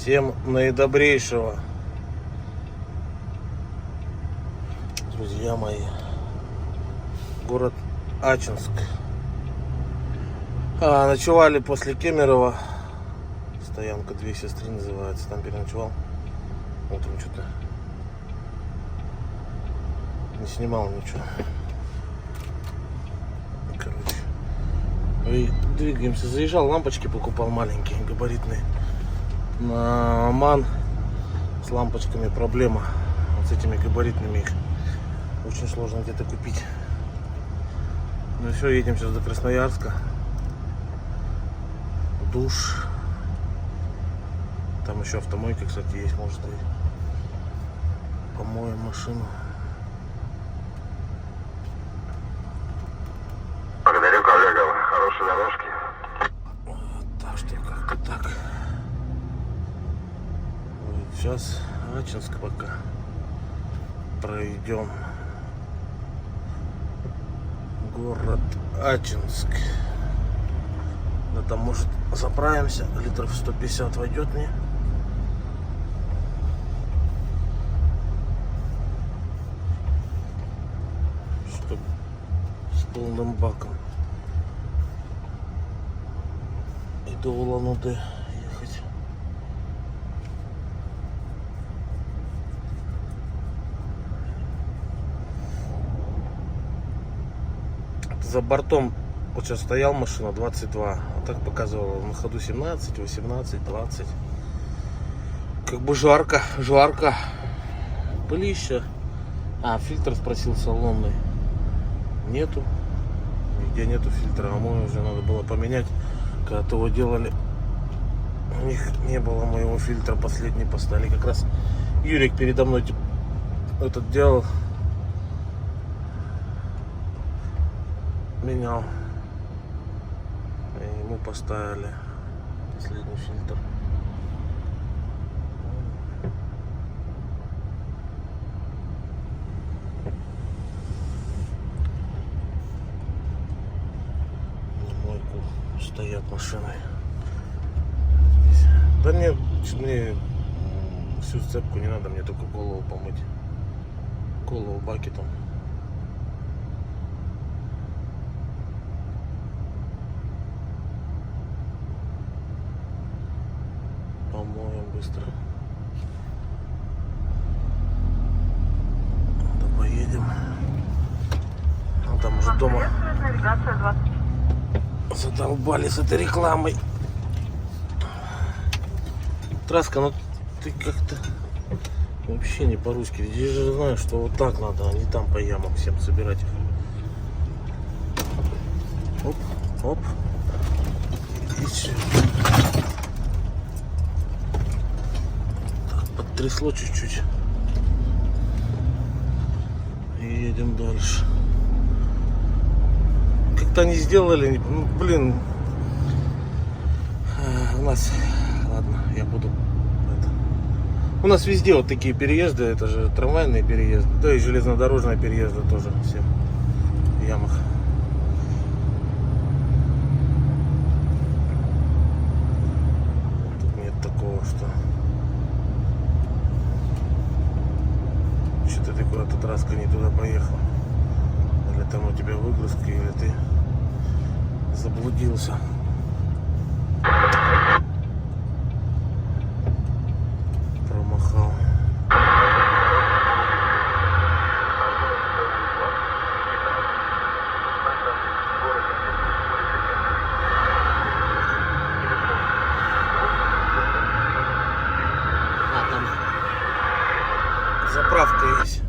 Всем наидобрейшего, друзья мои. Город Ачинск. Ночевали после Кемерово. Стоянка «Две сестры» называется. Там переночевал. Утром что-то не снимал ничего. Короче. И двигаемся. Заезжал, лампочки покупал маленькие, габаритные. На Оман с лампочками проблема. Вот с этими габаритными их очень сложно где-то купить. Ну все, едем сейчас до Красноярска. Душ. Там еще автомойка, кстати, есть, может, и помоем машину. Благодарю, коллега. Хорошей дорожки. Так что как-то так. Вот сейчас Ачинск пока пройдем. Город Ачинск. Да там, может, заправимся, литров 150 войдет мне. Чтобы с полным баком и до Улан-Удэ ехать. За бортом вот сейчас стоял машина 22, а так показывала на ходу 17, 18, 20. Как бы жарко, пылища. Фильтр спросил салонный. Нету. Нигде нету фильтра, а мой уже надо было поменять. Когда его делали, у них не было моего фильтра, последний поставили. Как раз Юрик передо мной этот делал. Менял. И ему поставили последний фильтр. На мойку стоят машины. Да нет, мне всю сцепку не надо, мне только голову помыть. Голову бакетом. Помоем быстро. Да поедем. Ну, там уже дома задолбали с этой рекламой. Траска, ну ты как-то вообще не по-русски. Здесь же знаю, что вот так надо, а не там по ямам всем собирать их. Оп, оп. И все. Трясло чуть-чуть. И едем дальше. Как-то они сделали, ну, блин. У нас, ладно, я буду это. У нас везде вот такие переезды, это же трамвайные переезды, да и железнодорожные переезды тоже все в ямах. Тут нет такого, что что-то ты куда-то траска не туда поехал. Или там у тебя выгрузка, или ты заблудился. Промахал. Там заправка есть.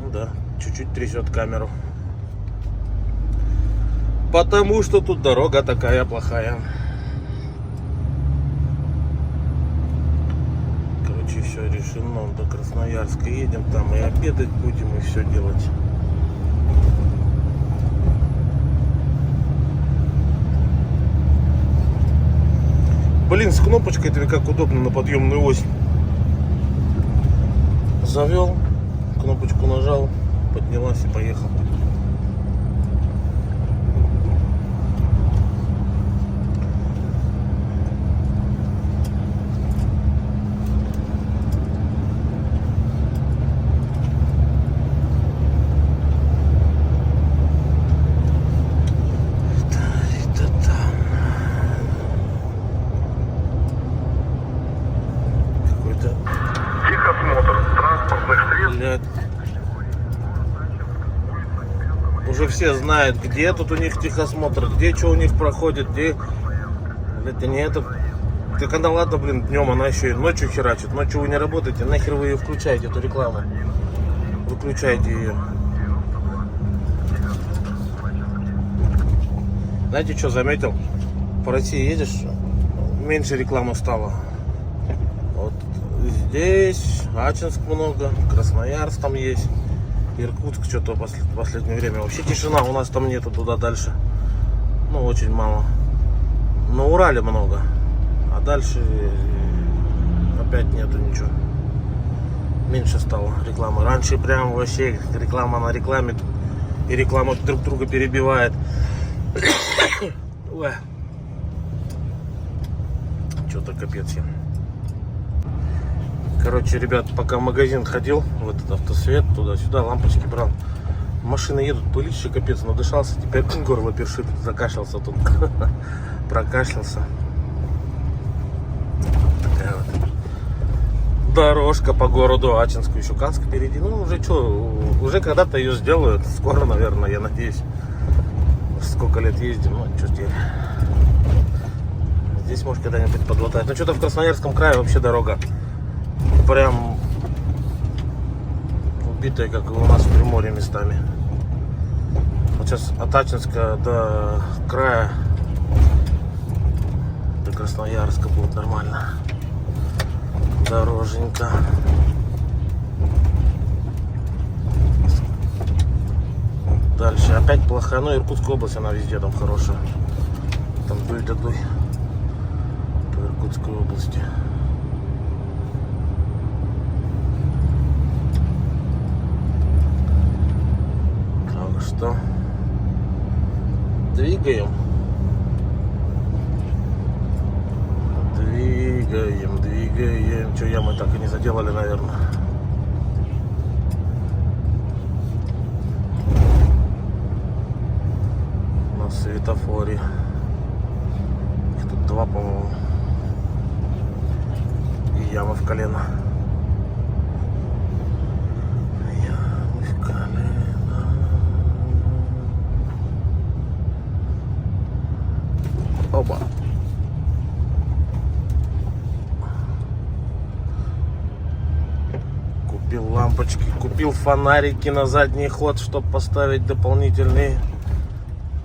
Ну да, чуть-чуть трясет камеру. Потому что тут дорога такая плохая. Короче, все решено. До Красноярска едем, там и обедать будем, и все делать. Блин, с кнопочкой это как удобно на подъемную ось. Завел, кнопочку нажал, поднялась и поехал. все знают, где тут у них техосмотр, где что у них проходит, где... Это не это... Так она, ладно, блин, днем она еще и ночью херачит. Ночью вы не работаете, нахер вы ее включаете, эту рекламу. Выключайте ее. Знаете, что заметил? По России едешь, меньше рекламы стало. Вот здесь Ачинск много, Красноярск там есть, Иркутск что-то в последнее время. Вообще тишина, у нас там нету туда дальше. Ну, очень мало. На Урале много. А дальше опять нету ничего. Меньше стало рекламы. Раньше прям вообще реклама на рекламе. И реклама друг друга перебивает. Ой. Что-то капец я. Короче, ребят, пока в магазин ходил, в этот автосвет, туда-сюда, лампочки брал. Машины едут, пылище, капец, надышался. Теперь горло першит, закашлялся тут. Прокашлялся. Такая вот дорожка по городу Ачинску, еще Канск впереди. Ну, уже что, уже когда-то ее сделают. Скоро, наверное, я надеюсь. Сколько лет ездим, ну, что теперь. Здесь, может, когда-нибудь подлатать. Но что-то в Красноярском крае вообще дорога прям убитая, как и у нас в Приморье местами. Вот сейчас от Ачинска до края, до Красноярска будет нормально. Дороженька. Дальше опять плохая. Ну, Иркутская область, она везде там хорошая. Там дуй да дуй. По Иркутской области. Так что двигаем. Двигаем. Что, ямы так и не заделали, наверное. На светофоре. Их тут два, по-моему. И яма в колено. Ямы в колено. Опа. Купил лампочки, купил фонарики на задний ход, чтобы поставить дополнительные.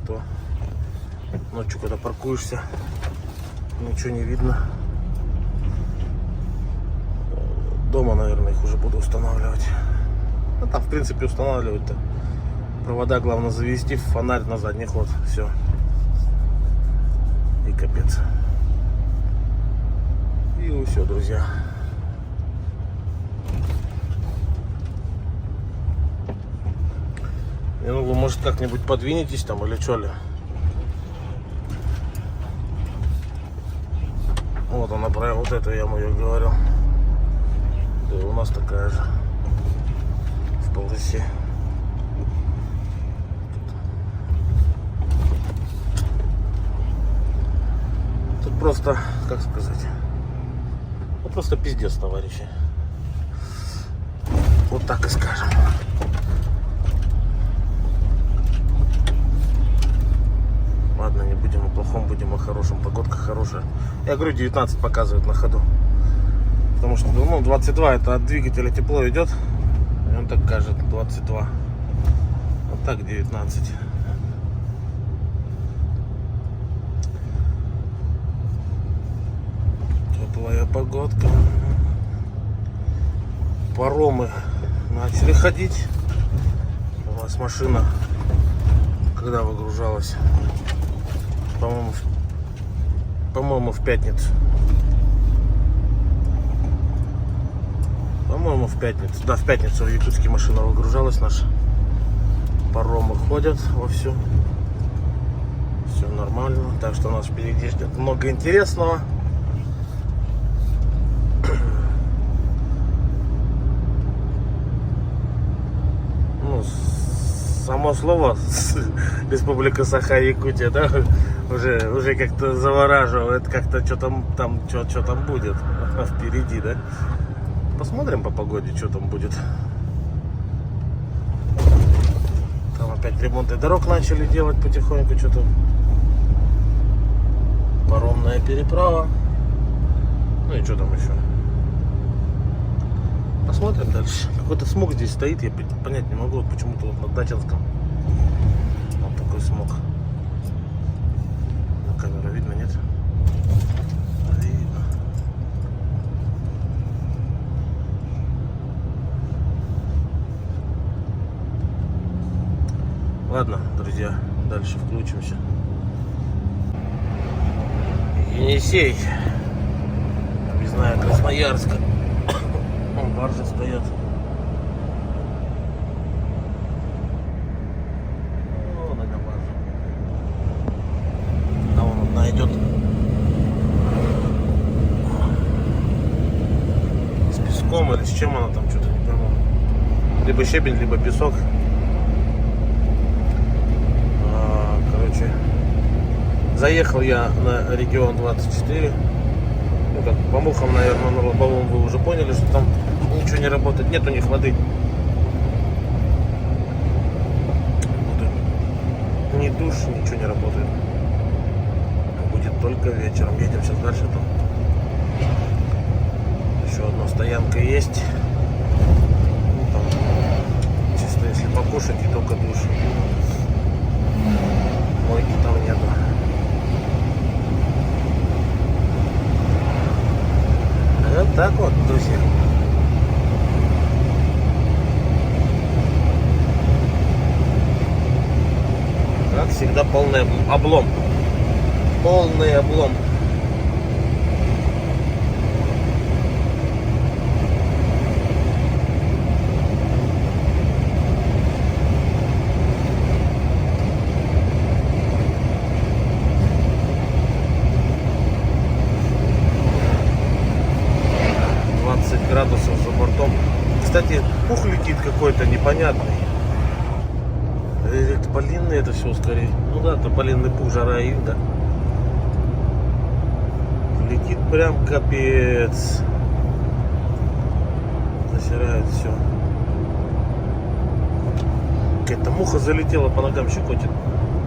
То ночью, когда паркуешься, ничего не видно. Дома, наверное, их уже буду устанавливать. Ну, там, в принципе, устанавливать-то. Провода главное завести в фонарь на задний ход. Все. И капец. И все, друзья. Ну, вы, может, как-нибудь подвинетесь там или что ли? Вот она, про вот эту яму я говорил. Да и у нас такая же. В полосе. Тут просто, как сказать, ну просто пиздец, товарищи. Вот так и скажем. Ладно, не будем о плохом, будем о хорошем. Погодка хорошая. Я говорю, 19 показывает на ходу. Потому что, ну, 22 это от двигателя тепло идет. И он так кажет, 22. Вот так 19. Теплая погодка. Паромы начали ходить. У нас машина, когда выгружалась, по-моему, в пятницу. По-моему, в пятницу. Да, в пятницу в Якутске машина выгружалась наша. Паромы ходят вовсю. Все нормально. Так что у нас впереди ждет много интересного. Ну, само слово Республика Саха-Якутия, да, уже как-то завораживает, как-то что там будет впереди, да. Посмотрим по погоде, что там будет. Там опять ремонты дорог начали делать потихоньку, что-то. Паромная переправа. Ну и что там еще? Посмотрим дальше. Какой-то смог здесь стоит, я понять не могу. Вот почему-то вот на Дачинском вот такой смог. На камеру видно, нет? Видно. Ладно, друзья, дальше включимся. Енисей, объездная Красноярска. Вон баржи стоят. Вон она баржа. А вон одна идет с песком или с чем она там, что-то не пойму. Либо щебень, либо песок. Короче, заехал я на регион 24. Ну как, по мухам, наверное, на лобовом вы уже поняли, что там ничего не работает. Нет у них воды. Ни душ, ничего не работает. Будет только вечером. Едем сейчас дальше. Там еще одна стоянка есть. Ну, там, чисто если покушать, и только душ. Мойки там нету. Вот так вот, друзья. Как всегда, полный облом. Полный облом. Градусов за бортом. Кстати, пух летит какой-то непонятный. Это тополинный это все скорее. Ну да, тополинный пух, жара и да. Летит прям капец. Засирает все. Какая-то муха залетела по ногам, щекотит.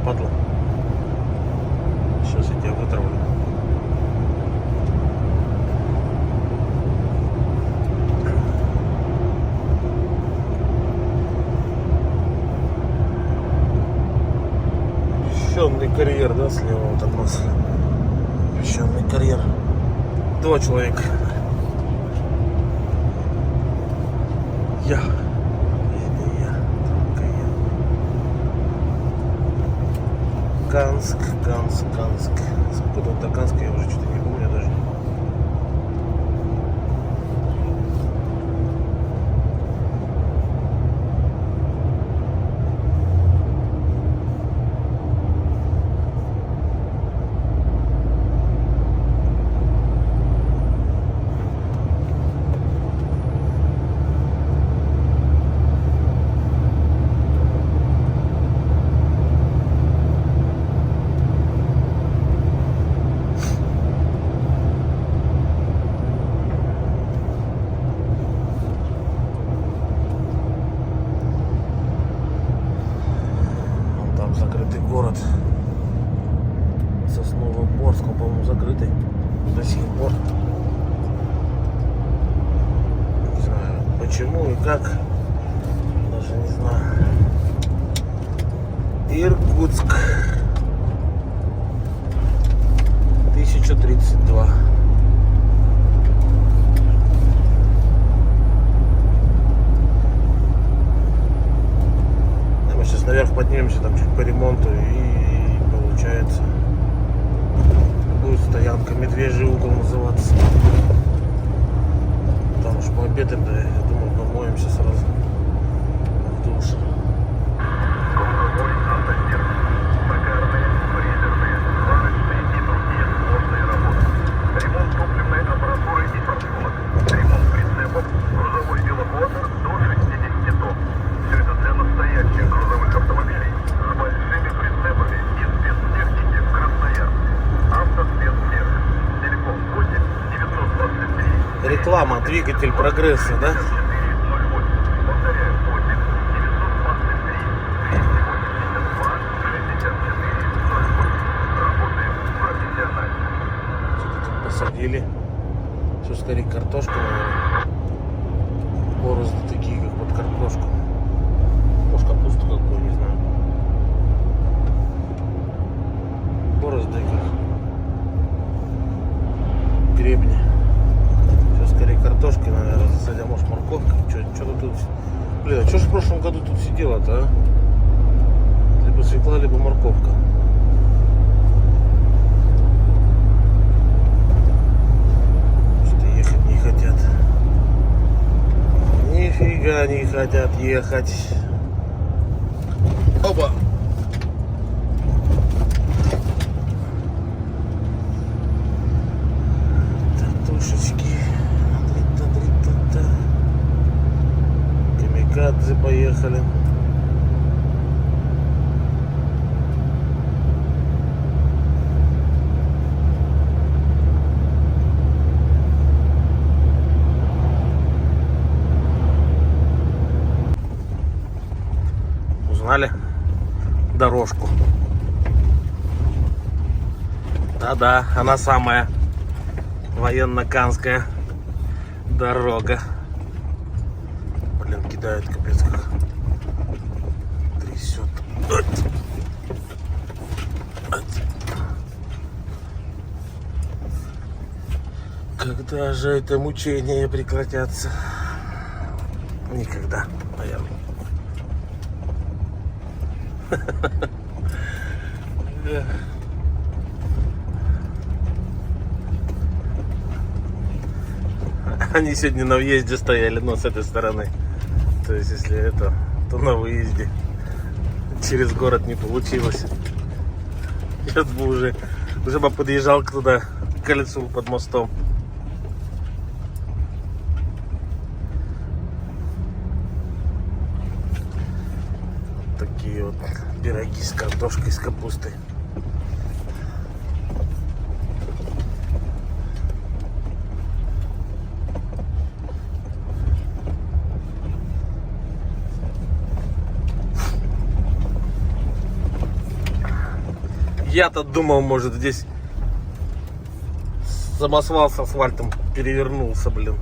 Падла. Сейчас я тебя вытравлю. Песчаный карьер, да, слева вот от нас. Песчаный карьер. 2 человека. Я. Это я. Только я. Канск. Откуда до Канска я уже что-то не помню даже. Закрытый город. Сосновоборск, он, по-моему, закрытый до сих пор. Не знаю почему и как. Даже не знаю. Иркутск. 1032. Сейчас наверх поднимемся, там чуть по ремонту, и получается будет стоянка Медвежий угол называться. Там уж пообедаем, да, я думаю, помоемся сразу в душе. Ремонт топливной аппаратуры и подвод. Ремонт прицепов, грузовой веломотор до 60 тонн. Все это для настоящих грузовых автомобилей с большими прицепами и спецтехники в Красноярске. Автоспецсервис. Телефон 8 923. Реклама, двигатель прогресса, да? 408. Повторяю, 8 923 280 Или все скорее картошка, наверное. Борозды такие, как под картошку. Может, капусту какую, не знаю. Борозды как гребни. Все скорее картошки, наверное, засадя, может, морковка. Что-то тут... Блин, а что же в прошлом году тут сидело-то, а? Либо свекла, либо морковка. Что-то ехать не хотят. Нифига не хотят ехать. Оба! Татушечки. Камикадзе поехали. Узнали дорожку? Да-да, она самая военно-канская дорога. Блин, кидает капец как. Трясет. Когда же это мучение прекратятся? Никогда, наверное. Они сегодня на въезде стояли, но с этой стороны. То есть, если это, то на выезде. Через город не получилось. Сейчас бы уже бы подъезжал туда, к кольцу под мостом. Вот такие вот пироги с картошкой, с капустой. Я-то думал, может, здесь самосвал с асфальтом перевернулся, блин.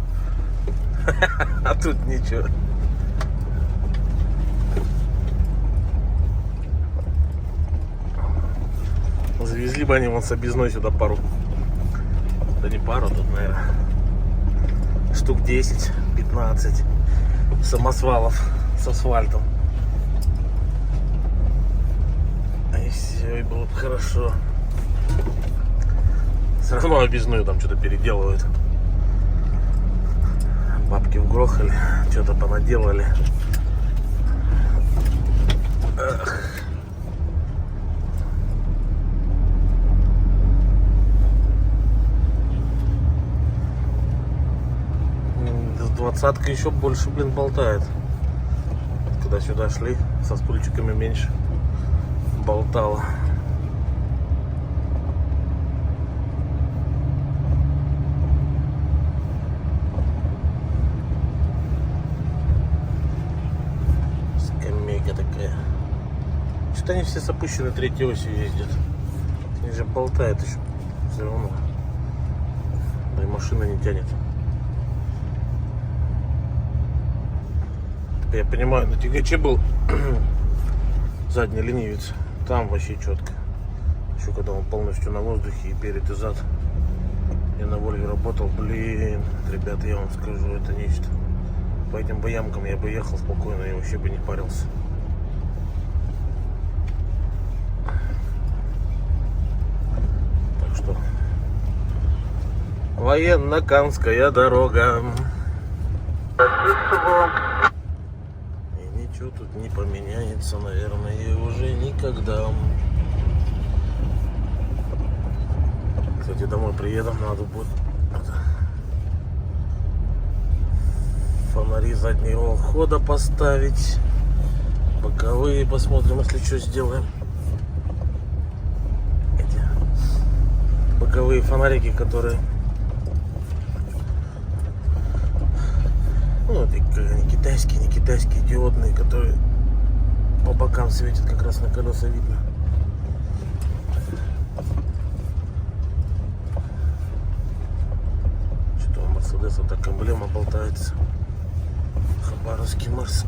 А тут ничего. Завезли бы они вон с объездной сюда пару. Да не пару, тут, наверное, штук 10-15 самосвалов с асфальтом. И все, и было бы хорошо. Все равно объездную там что-то переделывают. Бабки вгрохали, что-то понаделали. Эх. Двадцатка еще больше, блин, болтает. Когда сюда шли, со стульчиками меньше болтала. Скамейка такая. Что-то они все с опущенной третьей осью ездят. Они же болтают еще. Все равно. Да и машина не тянет. Я понимаю, на тягаче был задний ленивец. Там вообще четко. Еще когда он полностью на воздухе, и перед, и зад. Я на Вольве работал. Блин, ребята, я вам скажу, это нечто. По этим боямкам я бы ехал спокойно, я вообще бы не парился. Так что военно-канская дорога. Ничего тут не поменяется, наверное, и уже никогда. Кстати, домой приедем, надо будет фонари заднего хода поставить, боковые посмотрим, если что сделаем. Эти боковые фонарики, которые, ну, они китайские, не китайские, диодные, которые по бокам светят, как раз на колеса видно. МВД, вот так эмблема болтается. Хабаровский Марс.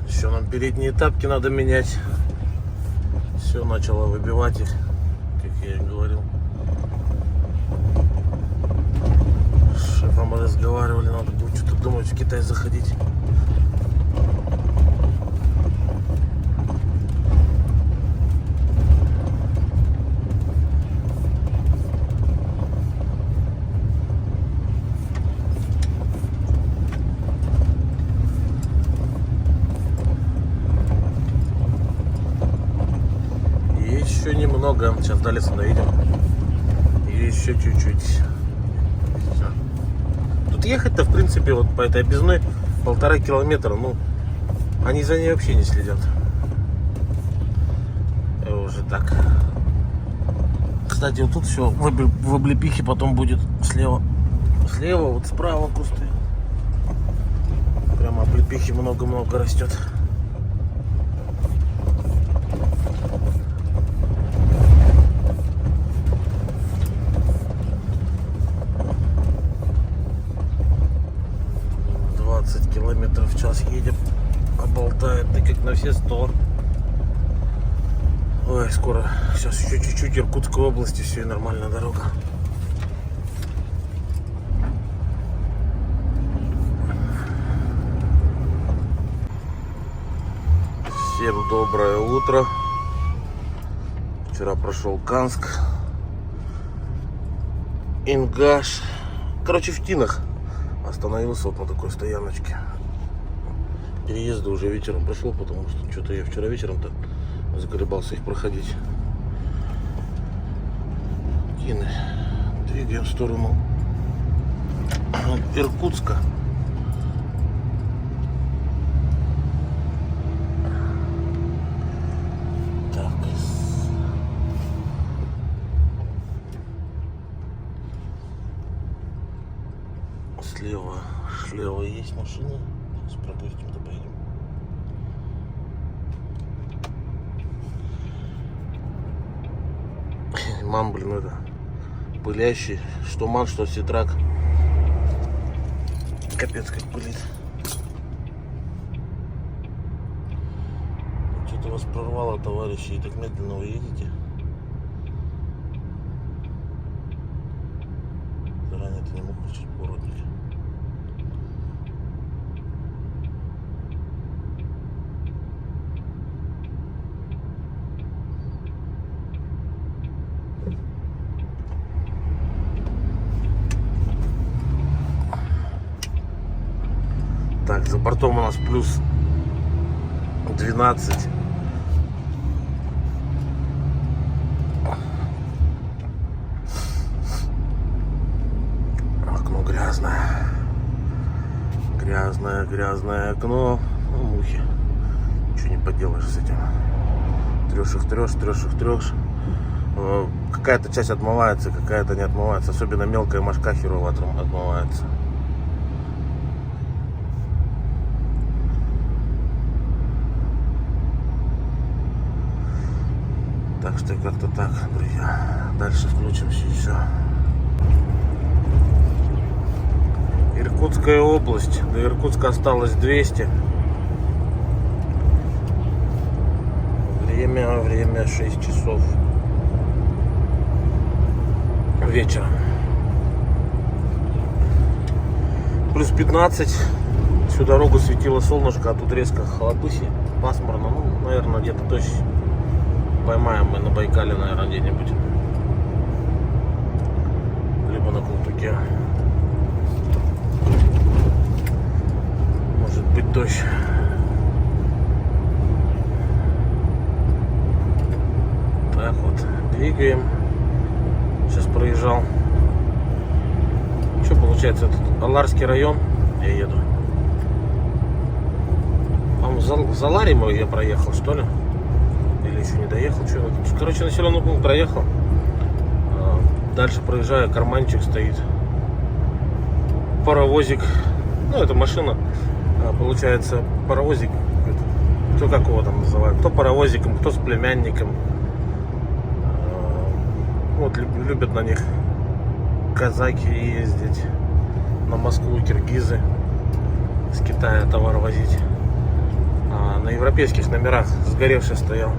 Еще нам передние тапки надо менять. Все начало выбивать их, как я и говорил. С шефом разговаривали, надо будет что-то думать в Китай заходить. Еще немного, сейчас до леса доедем. И еще чуть-чуть. Всё. Тут ехать-то, в принципе, вот по этой объездной 1,5 километра, ну, они за ней вообще не следят. И уже так. Кстати, вот тут все в облепихе потом будет слева. Слева, вот справа кусты. Прямо облепихи много-много растет. Километров в час едем, а болтает ты как на все 100. Ой, скоро, сейчас еще чуть-чуть Иркутской области, все, и нормальная дорога. Всем доброе утро. Вчера прошел Канск, Ингаш, короче, в Тинах. Остановился вот на такой стояночке. Переезды уже вечером прошел, потому что что-то я вчера вечером-то заколебался их проходить. Тины. Двигаем в сторону Иркутска. Так. Слева есть машина. Сейчас пропустим, да поедем. Ман, блин, это пылящий. Что ман, что ситрак. Капец, как пылит. Что-то вас прорвало, товарищи, и так медленно вы едете. Заранее ты не мог включить поворотник. Так, за бортом у нас плюс 12. Окно грязное. Грязное окно. Ну, мухи. Ничего не поделаешь с этим. Трешь. Какая-то часть отмывается, какая-то не отмывается. Особенно мелкая мошка херово отмывается. Так что как-то так, друзья. Дальше включимся еще. Иркутская область. До Иркутска осталось 200. Время 6 часов вечера. Плюс 15. Всю дорогу светило солнышко, а тут резко хлопыси. Пасмурно. Ну, наверное, где-то дождь поймаем мы на Байкале, наверное, где-нибудь. Либо на Култуке. Может быть, дождь. Так вот, двигаем. Сейчас проезжал. Что получается, этот Аларский район я еду. По-моему, за Ларимой я проехал, что ли? Или еще не доехал, что? Короче, населенный пункт проехал. Дальше проезжаю, карманчик стоит. Паровозик. Ну, это машина. Получается, паровозик кто как его там называет, кто паровозиком, кто с племянником. Вот любят на них казаки ездить, на Москву киргизы с Китая товар возить. А на европейских номерах сгоревший стоял.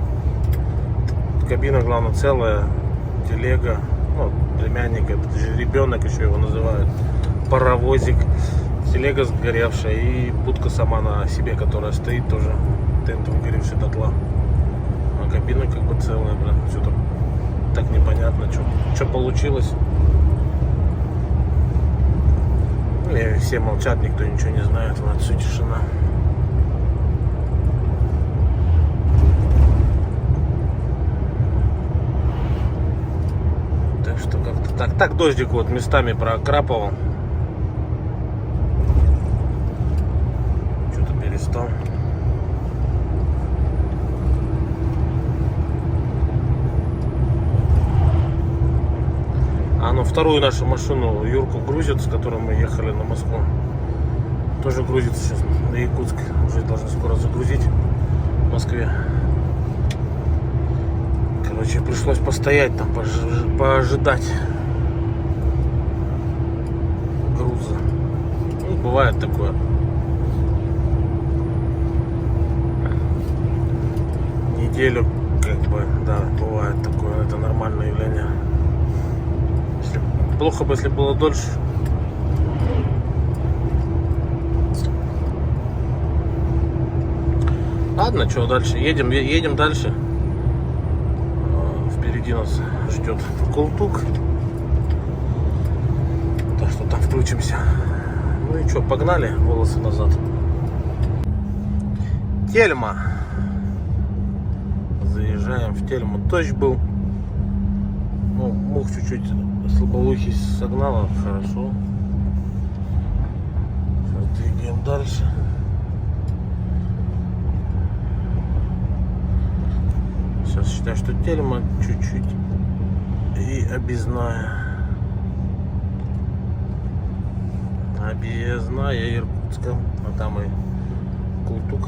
Кабина, главное, целая, телега, ну, племянник, это же ребенок еще его называют, паровозик, телега сгоревшая и будка сама на себе, которая стоит тоже, тент выгоревший дотла. А кабина как бы целая, блин, что-то так непонятно, что получилось. И все молчат, никто ничего не знает, вот все тишина. Так что как-то так. Так дождик вот местами прокрапывал. Что-то перестал. А ну вторую нашу машину Юрку грузят, с которой мы ехали на Москву. Тоже грузится сейчас на Якутск. Уже должны скоро загрузить в Москве. Короче, пришлось постоять там, поожидать груза. Ну, бывает такое. Неделю, как бы, да, бывает такое. Это нормальное явление. Плохо бы, если было дольше. Ладно, что дальше? Едем дальше. Впереди нас ждет Култук. Так что там включимся. Ну и что, погнали, волосы назад. Тельма. Заезжаем в Тельму. Дождь был. Ну, мух чуть-чуть слабоухий согнала, хорошо. Сейчас двигаем дальше. Сейчас считаю, что Тельма чуть-чуть и объездная. Объездная Иркутска. А там и Култук.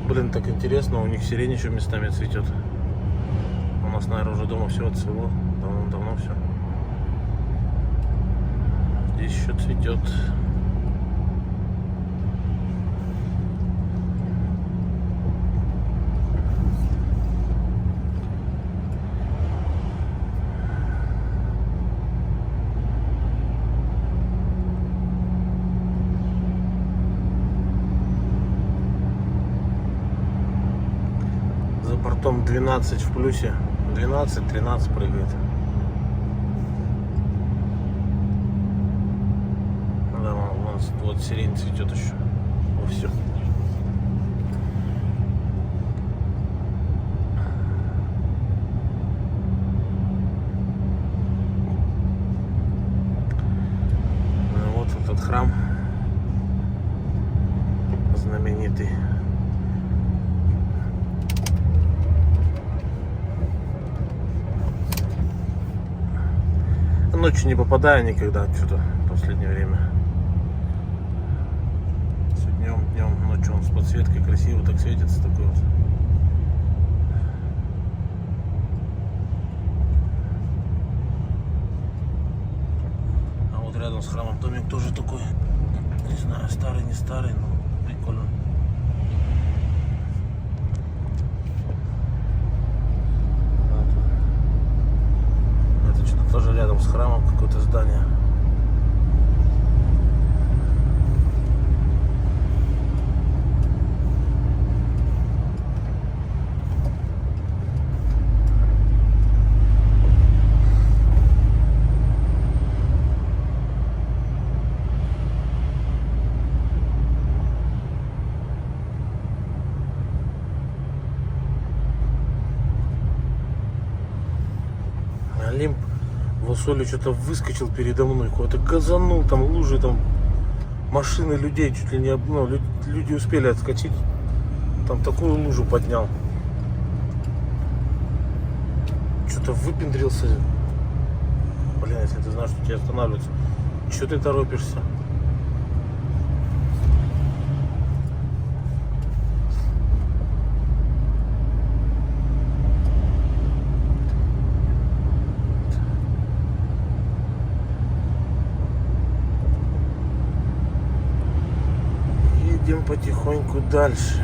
Блин, так интересно, у них сирень еще местами цветет. У нас, наверное, уже дома все отцвело. Давно все. Здесь еще цветет. За бортом 12 в плюсе. 12-13 прыгает. Да, у нас вот сирень цветет еще. Все. Вот этот храм знаменитый. Ночью не попадаю никогда, что-то в последнее время. Все днем, ночью он с подсветкой красиво так светится, такой вот. А вот рядом с храмом домик тоже такой, не знаю, старый, не старый, но прикольно. Тоже рядом с храмом какое-то здание. Олимп в Усоле что-то выскочил передо мной, куда-то газанул, там лужи, там машины людей чуть ли не, ну, люди успели отскочить, там такую лужу поднял, что-то выпендрился. Блин, если ты знаешь, что тебе останавливается, что ты торопишься? Едем потихоньку дальше.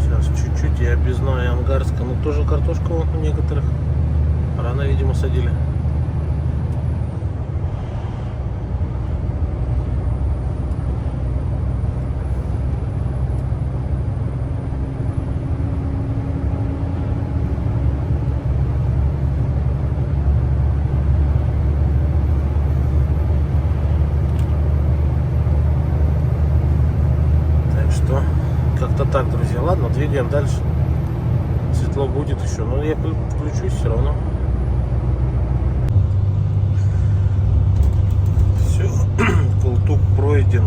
Сейчас чуть-чуть и объездная Ангарска. Но тоже картошку вон у некоторых. Рано, видимо, садили. Как-то так, друзья. Ладно, двигаем дальше. Светло будет еще, но я включусь все равно. Все, Култук пройден.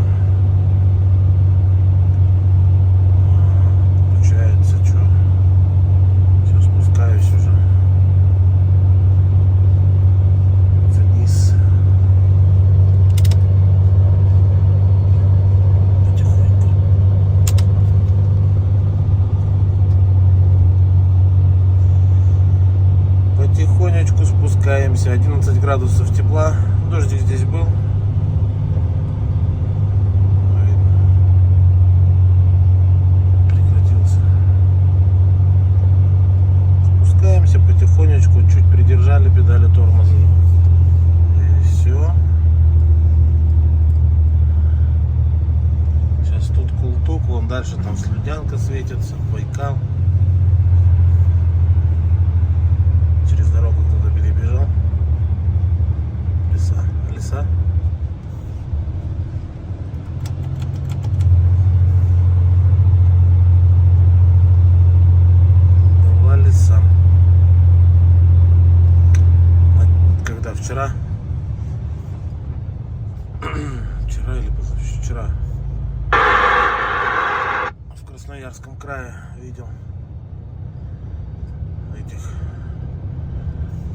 Получается, что? Все, спускаюсь уже вниз. Потихонечку спускаемся. 11 градусов тепла. Дождик здесь был. Прекратился. Спускаемся потихонечку. Чуть придержали педали тормоза. И все. Сейчас тут Култук. Вон дальше там Слюдянка светится. Байкал. Через дорогу кто-то перебежал. Леса. Два леса. Когда вчера или позавчера в Красноярском крае видел этих.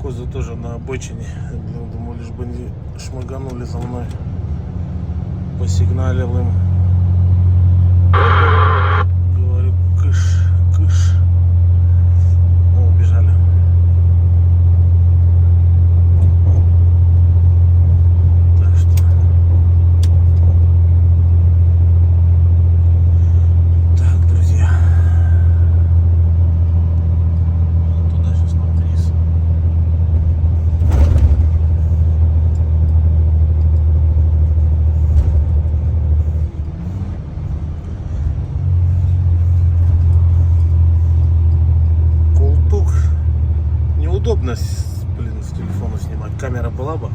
Козы тоже на обочине. Думаю, лишь бы не шмаганули за мной. Посигналил им. Говорю, кыш. О, убежали. Так что. Так, друзья. Туда сейчас нам вниз. Удобно, блин, с телефона снимать. Камера была бы.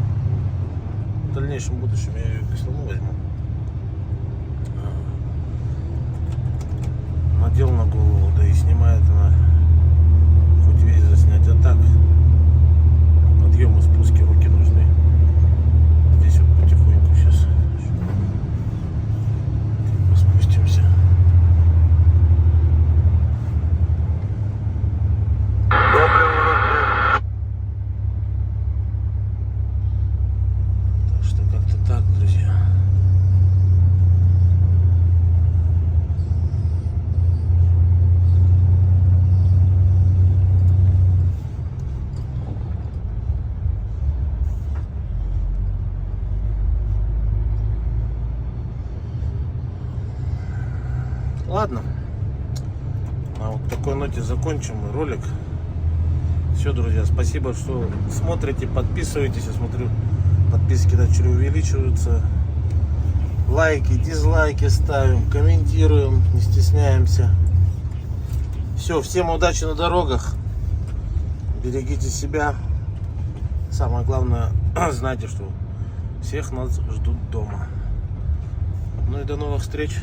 В дальнейшем будущем я ее все равно возьму. Надел на голову, да и снимает она. Хоть весь заснять. А так подъемы, спуски, руки нужны. Здесь вот потихоньку сейчас спустимся. Ладно, на вот такой ноте закончим ролик. Все, друзья, спасибо, что смотрите, подписывайтесь. Я смотрю, подписки начали увеличиваться. Лайки, дизлайки ставим, комментируем, не стесняемся. Все, всем удачи на дорогах. Берегите себя. Самое главное, знайте, что всех нас ждут дома. Ну и до новых встреч.